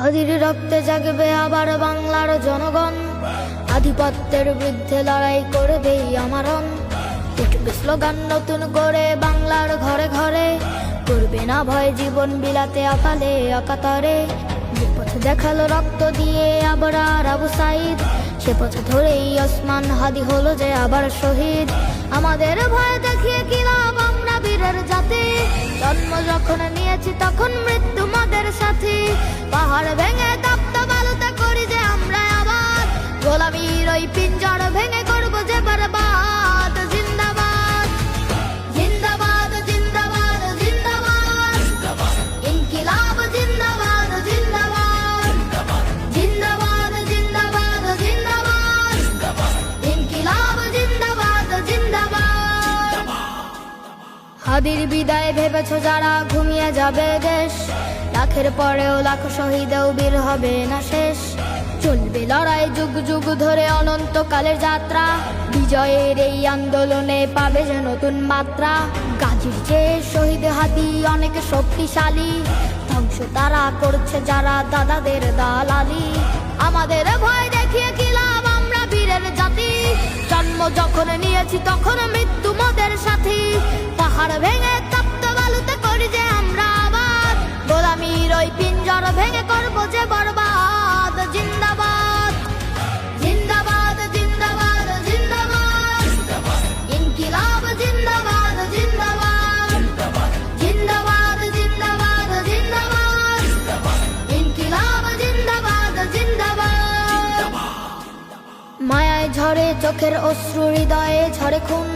হাদির রক্তে জাগবে আবার বাংলার জনগণ, আধিপত্যের বিরুদ্ধে লড়াই করবেই আমারণ। উঠবে স্লোগান নতুন করে বাংলার ঘরে ঘরে, করবে না ভয় জীবন বিলাতে অকালে অকাতরে। যে পথ দেখালো রক্ত দিয়ে আবরার আবু সাইদ, সে পথ ধরেই ওসমান হাদি হলো যে আবার শহীদ। আমাদের ভয় দেখিয়ে কি লাভ, আমরা বীরের জাতি, জন্ম যখন নিয়েছি তখন মৃত্যু মোদের সাথী। পাহাড় ভেঙে তপ্ত বালুতে করি যে আমরা আবার, গোলামীর ওই পিঞ্জর ভেঙে করবো যে বরবাদ। জিন্দাবাদ জিন্দাবাদ জিন্দাবাদ জিন্দাবাদ, ইনকিলাব জিন্দাবাদ জিন্দাবাদ, জিন্দাবাদ জিন্দাবাদ জিন্দাবাদ, ইনকিলাব জিন্দাবাদ জিন্দাবাদ। হাদির বিদায় ভেবেছো যারা ঘুমিয়ে যাবে দেশ, লাখের পরেও লাখ শহীদেও বীর হবে না শেষ। চলবে লড়াই যুগ যুগ ধরে অনন্তকালের যাত্রা, বিজয়ের এই আন্দোলনে পাবে যে নতুন মাত্রা। গাজীর চেয়ে শহীদ হাদি অনেক শক্তিশালী, ধ্বংস তারা করছে যারা দাদাদের দালালি। আমাদের ভয় দেখিয়ে কি লাভ, আমরা বীরের জাতি, জন্ম যখন নিয়েছি তখন মৃত্যু মোদের সাথী। পাহাড় ভেঙে তপ্ত বালুতে করি যে আমরা আবার, গোলামীর ওই পিঞ্জর ভেঙে করবো যে বরবাদ। জিন্দাবাদ জিন্দাবাদ জিন্দাবাদ জিন্দাবাদ, ইনকিলাব জিন্দাবাদ জিন্দাবাদ, জিন্দাবাদ জিন্দাবাদ জিন্দাবাদ, ইনকিলাব জিন্দাবাদ জিন্দাবাদ। মায়ায় ঝরে চোখের অশ্রু, হৃদয়ে ঝরে খুন,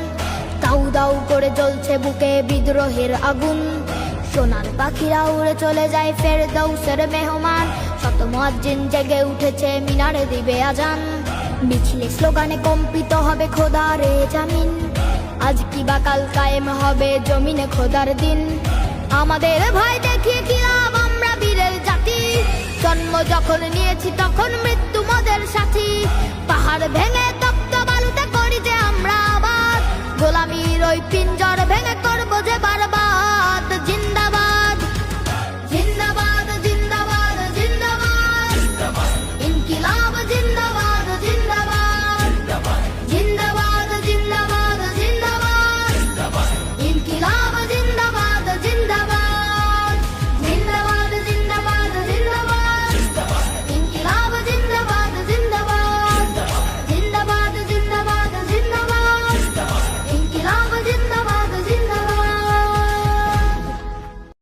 দাউ দাউ করে জ্বলছে বুকে বিদ্রোহের আগুন। সোনার পাখিরা উড়ে চলে যায় ফেরদৌসের মেহমান, শত মুয়াজ্জিন জেগে উঠেছে মিনারে দিবে আজান। মিছিলে স্লোগানে কম্পিত হবে খোদারে জামিন, আজ কি বা কাল কায়েম হবে জমিনে খোদার দিন। আমাদের ভয় দেখিয়ে কি লাভ, আমরা বীরের জাতি, জন্ম যখন নিয়েছি